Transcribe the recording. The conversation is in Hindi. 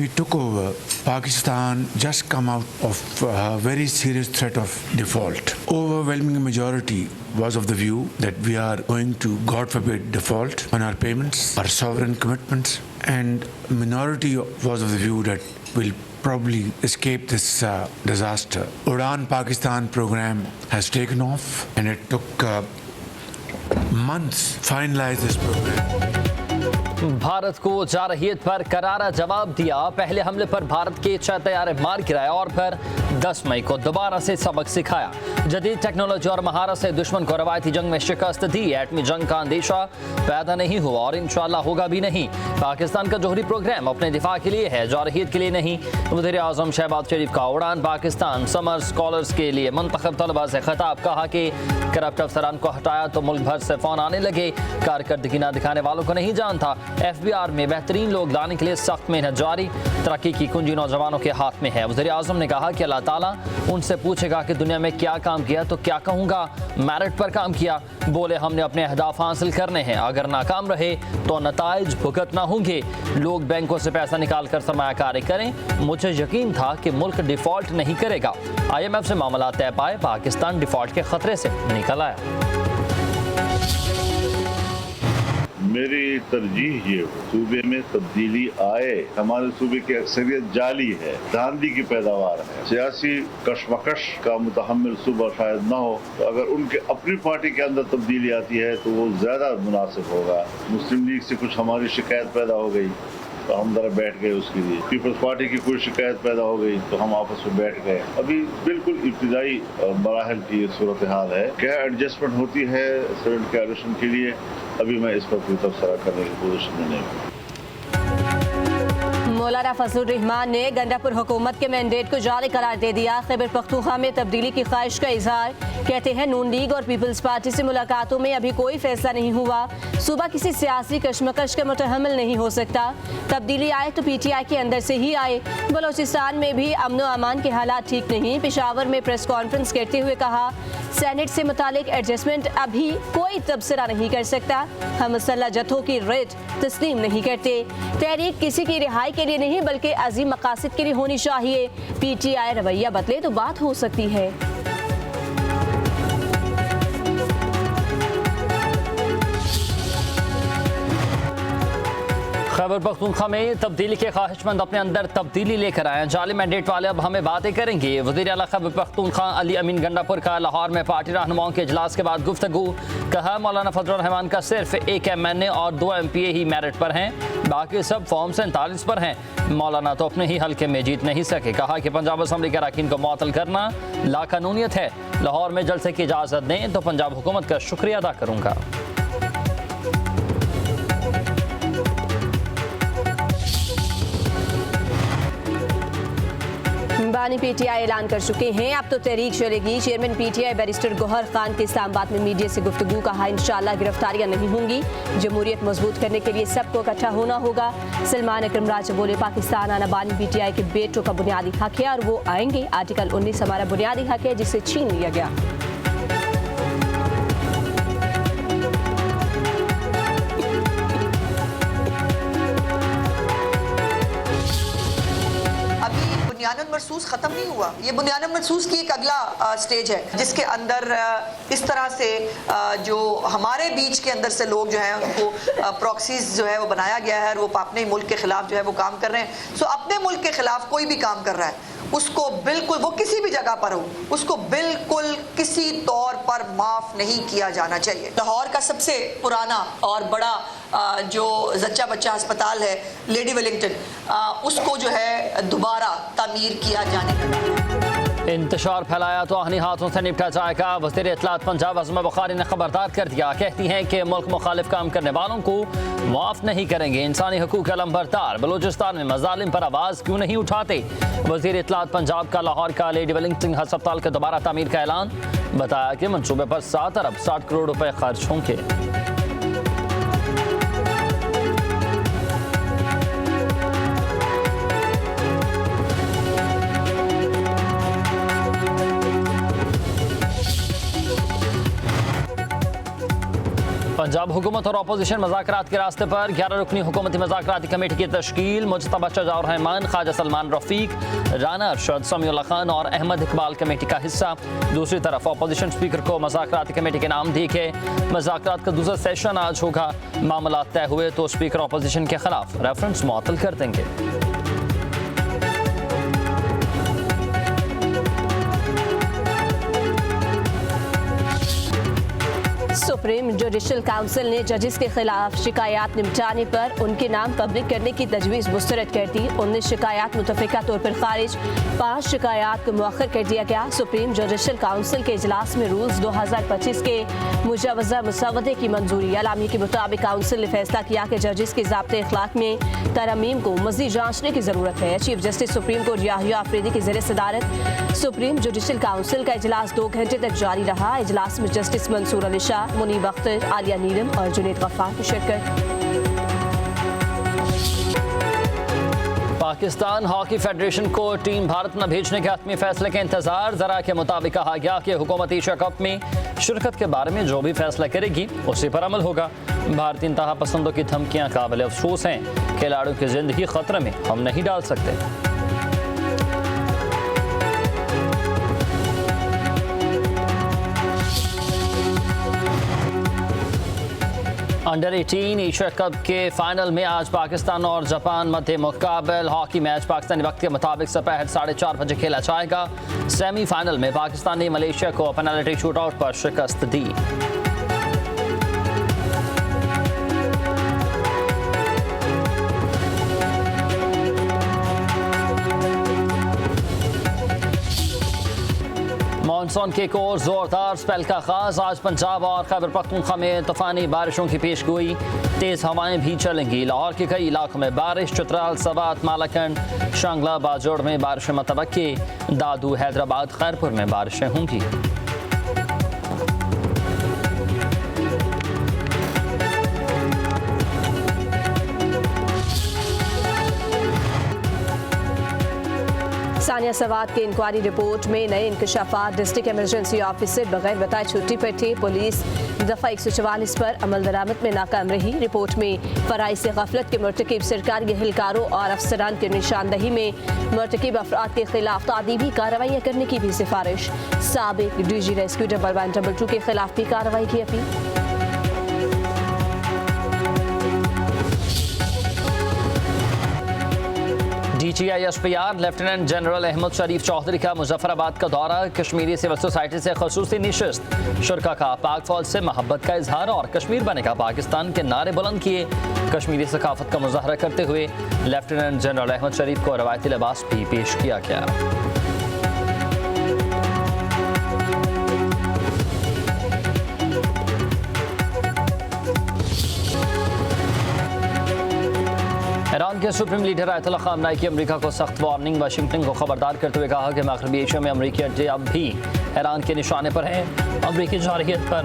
we took over, Pakistan just come out of a very serious threat of default. Overwhelming majority was of the view that we are going to, God forbid, default on our payments, our sovereign commitments, and minority was of the view that we'll probably escape this disaster. Udan Pakistan program has taken off, and it took months to finalize this program. Bharat को जारहियत पर करारा जवाब दिया। पहले हमले पर भारत के 6 तैयारे मार गिराए और फिर 10 मई को दोबारा से सबक सिखाया। जदीद टेक्नोलॉजी और महारत से दुश्मन को रवायती जंग में शिकस्त दी। एटमी जंग का अंदेशा पैदा नहीं हुआ और इंशाअल्लाह होगा भी नहीं। पाकिस्तान का जोहरी प्रोग्राम अपने दिफा के लिए है, जारहियत के लिए नहीं। वज़ीर आज़म शहबाज शरीफ का उड़ान पाकिस्तान समर स्कॉलर्स के लिए मंतखब तलबा से खिताब। कहा कि करप्ट अफसरान को हटाया तो मुल्क भर से फ़ोन आने लगे। कारकर्दगी न दिखाने वालों को नहीं जानता। FBR में बेहतरीन लोग लाने के लिए सख्त मेहनत जारी। तरक्की की कुंजी नौजवानों के हाथ में है। वज़ीर आज़म ने कहा कि अल्लाह ताला उनसे पूछेगा कि दुनिया में क्या काम किया, तो क्या कहूँगा मेरिट पर काम किया। बोले हमने अपने अहदाफ हासिल करने हैं, अगर नाकाम रहे तो नताइज भुगतना होंगे। लोग बैंकों से पैसा निकाल कर सरमायाकारी करें। मुझे यकीन था कि मुल्क डिफ़ॉल्ट नहीं करेगा। IMF से मामला तय पाए, पाकिस्तान डिफ़ॉल्ट के खतरे से निकल आया। मेरी तरजीह ये सूबे में तब्दीली आए। हमारे सूबे की अक्सरियत जाली है, धांधली की पैदावार है, सियासी कशमकश का मुतहम्मिल सूबा शायद न हो। तो अगर उनके अपनी पार्टी के अंदर तब्दीली आती है तो वो ज़्यादा मुनासिब होगा। मुस्लिम लीग से कुछ हमारी शिकायत पैदा हो गई तो हम जरा बैठ गए उसके लिए। पीपल्स पार्टी की कोई शिकायत पैदा हो गई तो हम आपस में बैठ गए। अभी बिल्कुल इब्तिदाई मराहल की सूरत हाल है। क्या एडजस्टमेंट होती है स्टूडेंट के एडमिशन के लिए, अभी मैं इस पर कोई तबसरा करने की पोजीशन में नहीं हूँ। मौलाना फजलुर रहमान ने गंडापुर हुकूमत के मैंडेट को जारी करार दे दिया। खैबर पख्तूनख्वा में तब्दीली की ख्वाहिश का इजहार। कहते हैं नून लीग और पीपल्स पार्टी से मुलाकातों में अभी कोई फैसला नहीं हुआ। सूबा किसी सियासी कशमकश का मुतहम्मिल नहीं हो सकता। तब्दीली आए तो PTI के अंदर से ही आए। बलोचिस्तान में भी अमन व अमान के हालात ठीक नहीं। पेशावर में प्रेस कॉन्फ्रेंस करते हुए कहा, सेनेट से मुतालिक एडजस्टमेंट अभी कोई तबसरा नहीं कर सकता। हम मुसल्लह जत्थों की रेट तस्लीम नहीं करते। तहरीक किसी की रिहाई के लिए नहीं बल्कि अजीम मकासद के लिए होनी चाहिए। PTI रवैया बदले तो बात हो सकती है। खैबर पख्तूनख्वा में तब्दीली के ख्वाहिशमंद अपने अंदर तब्दीली लेकर आए। जाली मैंडेट वाले अब हमें बातें करेंगे। वज़ीर आला खैबर पख्तूनख्वा अली अमीन गंडापुर का लाहौर में पार्टी रहनुमाओं के इजलास के बाद गुफ्तगू। कहा मौलाना फजलुर रहमान का सिर्फ एक MNA और 2 MPA ही मेरिट पर हैं, बाकी सब फॉर्म 47 पर हैं। मौलाना तो अपने ही हल्के में जीत नहीं सके। कहा कि पंजाब असम्बली के अरकान को मुअत्तल करना लाकानूनियत है। लाहौर में जलसे की इजाज़त दें तो पंजाब हुकूमत का शुक्रिया अदा करूँगा। बानी PTI ऐलान कर चुके हैं, अब तो तहरीक चलेगी। Chairman PTI barrister Gauhar Khan के इस्लामाबाद में मीडिया से गुफ्तगू। कहा इंशाअल्लाह गिरफ्तारियां नहीं होंगी। जमहूरियत मजबूत करने के लिए सबको इकट्ठा होना होगा। सलमान अकरम राजा बोले, पाकिस्तान आना बानी PTI के बेटों का बुनियादी हक है और वो आएंगे। आर्टिकल 19 हमारा बुनियादी हक है जिसे छीन लिया गया। बुनियादन महसूस ख़त्म नहीं हुआ। ये बुनियादन महसूस की एक अगला स्टेज है जिसके अंदर इस तरह से जो हमारे बीच के अंदर से लोग जो हैं उनको प्रॉक्सीज जो है वो बनाया गया है और वो अपने मुल्क के खिलाफ जो है वो काम कर रहे हैं। सो अपने मुल्क के खिलाफ कोई भी काम कर रहा है उसको बिल्कुल, वो किसी भी जगह पर हो, उसको बिल्कुल किसी तौर पर माफ़ नहीं किया जाना चाहिए। लाहौर का सबसे पुराना और बड़ा जो जच्चा बच्चा अस्पताल है लेडी वेलिंगटन, उसको जो है दोबारा तामीर किया जाने का। इंतशार फैलाया तो आहनी हाथों से निपटा जाएगा। वज़ीर इत्तलात पंजाब अज़मा बुखारी ने खबरदार कर दिया। कहती हैं कि मुल्क मुखालिफ काम करने वालों को माफ़ नहीं करेंगे। इंसानी हकूक़ का लंबरदार बलूचिस्तान में मज़ालिम पर आवाज़ क्यों नहीं उठाते। वज़ीर इत्तलात पंजाब का लाहौर का लेडी वेलिंगटन अस्पताल के दोबारा तामीर का ऐलान। बताया कि मनसूबे पर 7 अरब 60 करोड़ रुपए खर्च होंगे। जब हुकूमत और अपोजिशन मज़ाकरात के रास्ते पर 11 रुकनी हुकूमती मज़ाकराती कमेटी की तश्कील, मुजतबा शजाउर रहमान, ख्वाजा सलमान रफ़ीक, राना अरशद, समीउल्लाह खान और अहमद इकबाल कमेटी का हिस्सा। दूसरी तरफ अपोजिशन स्पीकर को मज़ाकराती कमेटी के नाम दिए गए। मज़ाकरात का दूसरा सेशन आज होगा। मामला तय हुए तो स्पीकर अपोजिशन के खिलाफ रेफरेंस मुअत्तल कर देंगे। सुप्रीम जुडिशल काउंसिल ने जजेस के खिलाफ शिकायत निपटाने पर उनके नाम पब्लिक करने की तजवीज़ मुस्तरद कर दी। 19 शिकायत मुतफ़िका तौर पर खारिज, 5 शिकायत को मुअख्खर कर दिया गया। सुप्रीम जुडिशल काउंसिल के इजलास में रूल्स 2025 के मुजवज़ा मुसवदे की मंजूरी। अलामी के मुताबिक काउंसिल ने फैसला किया कि जजेस के ज़ाब्ते अखलाक में तरमीम को मज़ीद जांचने की ज़रूरत है। Chief justice supreme court Yahya Afridi की ज़ेर सदारत सुप्रीम जुडिशल काउंसिल का इजलास 2 घंटे तक जारी रहा। इजलास में जस्टिस मंसूर अली शाह, मुनीब अख्तर, आलिया नीलम और जुनैद गफ्फार की शिरकत। पाकिस्तान हॉकी फेडरेशन को टीम भारत न भेजने के हतमी फैसले के इंतजार। जरा के मुताबिक कहा गया कि हुकूमत एशिया कप में शिरकत के बारे में जो भी फैसला करेगी उसी पर अमल होगा। भारतीय इंतहा पसंदों की धमकियां काबिल अफसोस हैं। खिलाड़ियों की जिंदगी खतरे में हम नहीं डाल सकते। अंडर 18 एशिया कप के फाइनल में आज पाकिस्तान और जापान मध्य मुकाबल। हॉकी मैच पाकिस्तानी वक्त के मुताबिक दोपहर 4:30 बजे खेला जाएगा। सेमीफाइनल में पाकिस्तान ने मलेशिया को पेनल्टी शूटआउट पर शिकस्त दी। मानसून के एक और जोरदार स्पेल का आगाज। आज पंजाब और खैबर पख्तूनख्वा में तूफानी बारिशों की पेशगोई। तेज़ हवाएं भी चलेंगी। लाहौर के कई इलाकों में बारिश। चित्राल, सवात, मालाकंड, शांगला, बाजोड़ में बारिशें मतवक्की। दादू, हैदराबाद, खैरपुर में बारिशें होंगी। सानिया सवात के इंक्वायरी रिपोर्ट में नए इंकशाफात। डिस्ट्रिक्ट एमरजेंसी ऑफिसर बगैर बताए छुट्टी पर थे। पुलिस दफ़ा 144 पर अमल दरामद में नाकाम रही। रिपोर्ट में फराइज़ से गफलत के मुर्तकिब सरकारी एहलकारों और अफसरान की निशानदही में मुर्तकिब अफराद के खिलाफ तादीबी कार्रवाइयाँ करने की भी सिफारिश। साबिक DG रेस्क्यू 11222 के खिलाफ भी कार्रवाई की अपील। DGISPR lieutenant general Ahmed Sharif Chaudhry का मुजफ्फराबाद का दौरा। कश्मीरी सिविल सोसाइटी से खसूसी निशिस्त। शुरा का पाक फौज से मोहब्बत का इजहार और कश्मीर बनेगा पाकिस्तान के नारे बुलंद किए। कश्मीरी सकाफत का मुजाहरा करते हुए लेफ्टिनेंट जनरल अहमद शरीफ को रवायती लिबास भी पेश किया गया। ईरान के सुप्रीम लीडर आयतुल्लाह ख़ामनेई की अमेरिका को सख्त वार्निंग। वाशिंगटन को खबरदार करते हुए कहा कि मगरबी एशिया में अमेरिकी अड्डे अब भी ईरान के निशाने पर हैं। अमेरिकी जारहियत पर